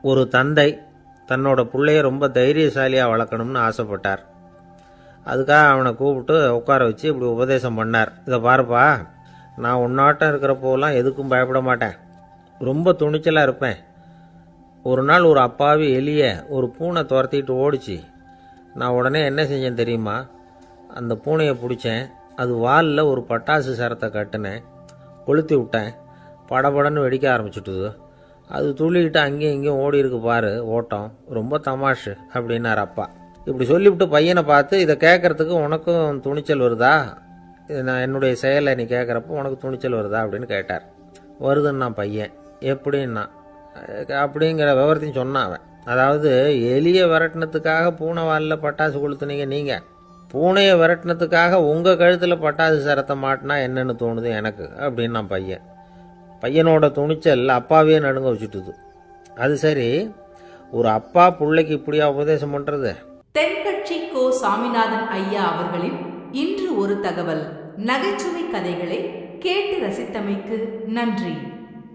ஒரு தந்தை தன்னோட பிள்ளைய ரொம்ப தைரியசாலியாக வளர்க்கணும்னு ஆசைப்பட்டார். அதுக்காக அவனை கூப்பிட்டு உட்கார வச்சு இப்படி உபதேசம் பண்ணார். இதை பாருப்பா, நான் உன்னாட்டம் இருக்கிறப்போலாம் எதுக்கும் பயப்பட மாட்டேன், ரொம்ப துணிச்சலாக இருப்பேன். ஒரு நாள் ஒரு அப்பாவி எலிய ஒரு பூனை துரத்திட்டு ஓடிச்சு. நான் உடனே என்ன செஞ்சேன் தெரியுமா? அந்த பூனையை பிடிச்சேன், அது வாலில் ஒரு பட்டாசு சரத்தை கட்டினேன், கொளுத்தி விட்டேன், படபடன்னு வெடிக்க ஆரம்பிச்சுட்டுது. அது துள்ளிக்கிட்டு அங்கேயும் இங்கேயும் ஓடி இருக்கு பாரு ஓட்டம், ரொம்ப தமாஷு அப்படின்னார் அப்பா. இப்படி சொல்லிவிட்டு பையனை பார்த்து, இதை கேட்கறதுக்கு உனக்கும் துணிச்சல் வருதா? நான் என்னுடைய செயலை நீ கேட்குறப்போ உனக்கு துணிச்சல் வருதா அப்படின்னு கேட்டார். வருதுன்னா பையன். எப்படின்னா அப்படிங்கிற விவரத்தையும் சொன்னான் அவன். அதாவது எலியை விரட்டினத்துக்காக பூனை வாலில் பட்டாசு கொளுத்துனீங்க நீங்கள், பூனையை விரட்டினத்துக்காக உங்கள் கழுத்தில் பட்டாசு சரத்தை மாட்டினா என்னென்னு தோணுது எனக்கு அப்படின்னா பையன். பையனோட துணிச்சல் அப்பாவே நடுங்க வச்சுட்டுது. அது சரி, ஒரு அப்பா பிள்ளைக்கு இப்படியா உபதேசம் பண்ணுறது? தென்கட்சி கோ சாமிநாதன் ஐயா அவர்களின் இன்று ஒரு தகவல் நகைச்சுவை கதைகளை கேட்டு ரசித்தமைக்கு நன்றி.